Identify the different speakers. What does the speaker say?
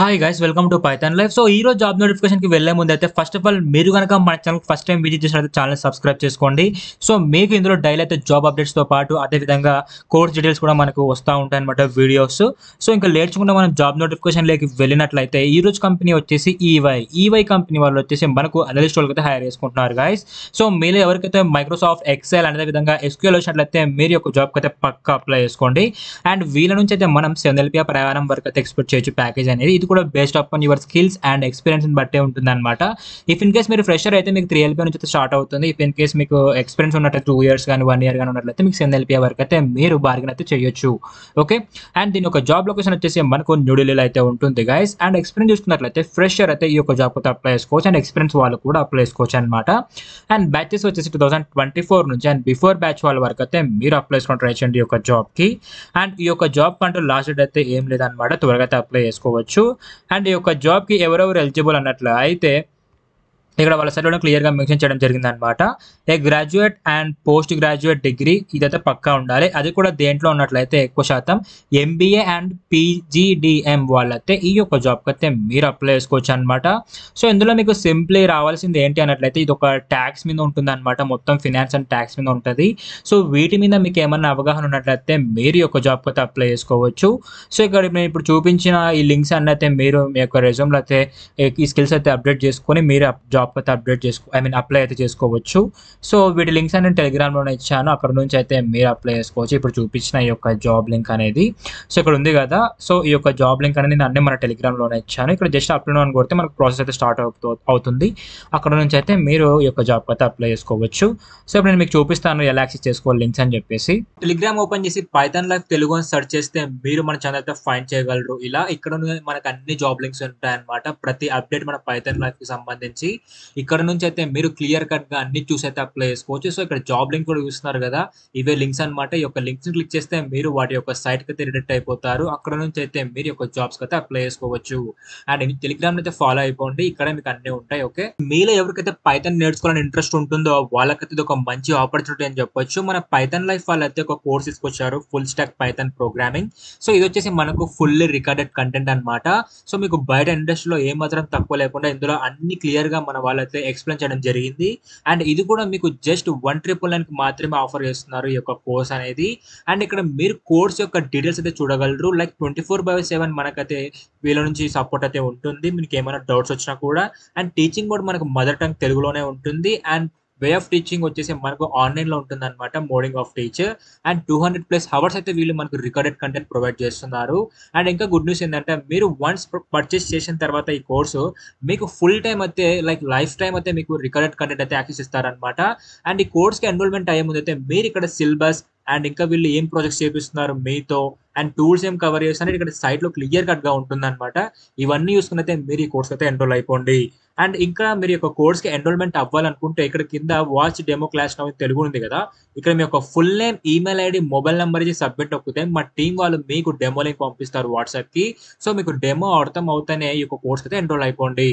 Speaker 1: Hi guys welcome to Python life. So ఈ రోజు job నోటిఫికేషన్కి వెళ్ళే ముందు అయితే ఫస్ట్ ఆఫ్ ఆల్ మీరు కనుక మన ఛానల్ ఫస్ట్ టైం విజిట్ చేసినట్లయితే ఛానల్ సబ్స్క్రైబ్ చేసుకోండి. సో మీకు ఇందులో డైలీ అయితే జాబ్ అప్డేట్స్తో పాటు అదేవిధంగా కోర్స్ డీటెయిల్స్ కూడా మనకు వస్తూ ఉంటాయి అనమాట వీడియోస్. సో ఇంకా లేట్ చేయకుండా మనం జాబ్ నోటిఫికేషన్లోకి వెళ్ళినట్లయితే ఈ రోజు కంపెనీ వచ్చేసి ఈవై కంపెనీ వాళ్ళు వచ్చేసి మనకు అనలిస్ట్ వాళ్ళకి అయితే హైర్ చేసుకుంటున్నారు గైస్. సో మీరు ఎవరికైతే మైక్రోసాఫ్ట్ ఎక్సెల్ అదే విధంగా ఎస్క్యూఎల్ వచ్చినట్లయితే మీరు యొక్క జాబ్కి అయితే పక్కా అప్లై చేసుకోండి. అండ్ వీళ్ళ నుంచి అయితే మనం 7 LPA ప్రయాణం వరకు అయితే ఎక్స్పెక్ట్ చేయొచ్చు ప్యాకేజ్ అనేది. ఇది కూడా based upon your skills and experience బట్టే ఉంటుంది అనమాట. ఇఫ్ ఇన్ కేస్ మీరు ఫ్రెషర్ అయితే మీకు 3 LPA నుంచి అయితే స్టార్ట్ అవుతుంది. ఇఫ్ ఇన్ కేస్ మీకు ఎక్స్పీరియన్స్ ఉన్నట్లయితే 2 years కానీ 1 year కానీ ఉన్నట్లయితే మీకు 7 LPA వరకు అయితే మీరు బార్గెన్ అయితే చేయొచ్చు. ఓకే, అండ్ దీని ఒక జాబ్ లొకేషన్ వచ్చేసి మనకు న్యూఢిల్లీలో అయితే ఉంటుంది గైస్. అండ్ ఎక్స్పీరియన్స్ చూసుకున్నట్లయితే ఫ్రెషర్ అయితే ఈ యొక్క జాబ్ అయితే అప్లై చేసుకోవచ్చు అండ్ ఎక్స్పీరియన్స్ వాళ్ళు కూడా అప్లై చేసుకోవచ్చు అనమాట. అండ్ బ్యాచెస్ వచ్చేసి 2024 నుంచి అండ్ బిఫోర్ బ్యాచ్ వాళ్ళ వరకు అయితే మీరు అప్లై చేసుకొని ట్రై చేయండి ఈ యొక్క జాబ్కి. అండ్ ఈ యొక్క జాబ్ కంటూ లాస్ట్ డేట్ అయితే ఏం లేదనమాట, త్వరగా అయితే అప్లై చేసుకోవచ్చు. అండ్ ఈ యొక్క జాబ్కి ఎవరెవరు ఎలిజిబుల్ అన్నట్లు అయితే ఇక్కడ వాళ్ళ సైడ్లో క్లియర్గా మెన్షన్ చేయడం జరిగిందనమాట. ఏ graduate and post graduate degree ఇదైతే పక్కా ఉండాలి. అది కూడా దేంట్లో ఉన్నట్లయితే ఎక్కువ శాతం MBA అండ్ PGDM వాళ్ళైతే ఈ యొక్క జాబ్కి అయితే మీరు అప్లై చేసుకోవచ్చు అనమాట. సో ఇందులో మీకు సింప్లీ రావాల్సింది ఏంటి అన్నట్లయితే ఇది ఒక ట్యాక్స్ మీద ఉంటుంది అనమాట, మొత్తం ఫినాన్స్ అండ్ ట్యాక్స్ మీద ఉంటుంది. సో వీటి మీద మీకు ఏమన్నా అవగాహన ఉన్నట్లయితే మీరు ఈ యొక్క జాబ్కి అయితే అప్లై చేసుకోవచ్చు. సో ఇక్కడ నేను ఇప్పుడు చూపించిన ఈ లింక్స్ అన్నీ అయితే మీరు మీ యొక్క రెజ్యూమ్లో అయితే ఈ స్కిల్స్ అయితే అప్డేట్ చేసుకొని మీరు జాబ్ అయితే అప్డేట్ అప్లై అయితే చేసుకోవచ్చు. సో వీటి లింక్స్ అని నేను టెలిగ్రామ్లోనే ఇచ్చాను, అక్కడ నుంచి అయితే మీరు అప్లై చేసుకోవచ్చు. ఇప్పుడు చూపించిన ఈ యొక్క జాబ్ లింక్ అనేది సో ఇక్కడ ఉంది కదా. సో ఈ యొక్క జాబ్ లింక్ అనేది నేను అన్నీ మన టెలిగ్రామ్లోనే ఇచ్చాను. ఇక్కడ జస్ట్ అప్లై అని కొడితే మనకు ప్రాసెస్ అయితే స్టార్ట్ అవుతుంది. అక్కడ నుంచి అయితే మీరు ఈ యొక్క జాబ్ అయితే అప్లై చేసుకోవచ్చు. సో ఇప్పుడు నేను మీకు చూపిస్తాను ఎలా యాక్సెస్ చేసుకోవాలి లింక్స్ అని చెప్పేసి. టెలిగ్రామ్ ఓపెన్ చేసి పైథాన్ లైఫ్ తెలుగు అని సెర్చ్ చేస్తే మీరు మన ఛానల్ అయితే ఫైండ్ చేయగలరు. ఇలా ఇక్కడ మనకు అన్ని జాబ్ లింక్స్ ఉంటాయి అనమాట, ప్రతి అప్డేట్ మన పైథాన్ లైఫ్కి సంబంధించి. ఇక్కడ నుంచి అయితే మీరు క్లియర్ కట్ గా అన్ని చూసి అయితే అప్లై చేసుకోవచ్చు. సో ఇక్కడ జాబ్ లింక్ కూడా చూస్తున్నారు కదా, ఇవే లింక్స్ అనమాట. ఈ యొక్క లింక్స్ ని క్లిక్ చేస్తే మీరు వాటి యొక్క సైట్ కి అయితే రిడక్ట్ అయిపోతారు. అక్కడ నుంచి అయితే మీరు యొక్క జాబ్స్ కి అయితే అప్లై చేసుకోవచ్చు. అండ్ టెలిగ్రామ్ అయితే ఫాలో అయిపోండి, ఇక్కడ మీకు అన్ని ఉంటాయి. ఓకే, మీలో ఎవరికైతే పైథాన్ నేర్చుకోవాలని ఇంట్రెస్ట్ ఉంటుందో వాళ్ళకైతే ఇది ఒక మంచి ఆపర్చునిటీ అని చెప్పొచ్చు. మన పైథాన్ లైఫ్ వాళ్ళైతే ఒక కోర్స్ తీసుకొచ్చారు, full stack Python programming. So ఇది వచ్చేసి మనకు ఫుల్లీ రికార్డెడ్ కంటెంట్ అనమాట. సో మీకు బయట ఇండస్ట్రీలో ఏ మాత్రం తక్కువ లేకుండా ఇందులో అన్ని క్లియర్ గా మన వాళ్ళైతే ఎక్స్ప్లెయిన్ చేయడం జరిగింది. అండ్ ఇది కూడా మీకు జస్ట్ 199 కి మాత్రమే ఆఫర్ చేస్తున్నారు ఈ యొక్క కోర్స్ అనేది. అండ్ ఇక్కడ మీరు కోర్స్ యొక్క డీటెయిల్స్ అయితే చూడగలరు. లైక్ 24/7 మనకైతే వీళ్ళ నుంచి సపోర్ట్ అయితే ఉంటుంది, మీకు ఏమైనా డౌట్స్ వచ్చినా కూడా. అండ్ టీచింగ్ కూడా మనకు మదర్ టంగ్ తెలుగులోనే ఉంటుంది. అండ్ వే ఆఫ్ టీచింగ్ వచ్చేసి మనకు ఆన్లైన్లో ఉంటుంది అనమాట, modding of teacher. And 200+ hours అయితే వీళ్ళు మనకు రికార్డెడ్ కంటెంట్ ప్రొవైడ్ చేస్తున్నారు. అండ్ ఇంకా గుడ్ న్యూస్ ఏంటంటే మీరు వన్స్ పర్చేస్ చేసిన తర్వాత ఈ కోర్సు మీకు ఫుల్ టైం అయితే లైక్ లైఫ్ టైం అయితే మీకు రికార్డెడ్ కంటెంట్ అయితే యాక్సెస్ ఇస్తారనమాట. అండ్ ఈ కోర్స్కి ఎన్రోల్మెంట్ అయ్యే ముందు అయితే మీరు ఇక్కడ సిలబస్ అండ్ ఇంకా వీళ్ళు ఏం ప్రాజెక్ట్స్ చేపిస్తున్నారు మీతో అండ్ టూల్స్ ఏం కవర్ చేస్తున్నారు ఇక్కడ సైట్లో క్లియర్ కట్ గా ఉంటుంది అనమాట. ఇవన్నీ చూసుకుని అయితే మీరు ఈ కోర్స్ అయితే ఎన్రోల్ అయిపోండి. అండ్ ఇంకా మీరు యొక్క కోర్స్కి ఎన్రోల్మెంట్ అవ్వాలనుకుంటే ఇక్కడ కింద watch demo class now Telugu ఉంది కదా, ఇక్కడ మీ యొక్క full name, email ID, mobile number ఇచ్చి సబ్మిట్ నొక్కితే మా టీం వాళ్ళు మీకు డెమో లింక్ పంపిస్తారు వాట్సాప్కి. సో మీకు డెమో అర్థం అవుతానే ఈ యొక్క కోర్స్ అయితే ఎన్రోల్ అయిపోండి.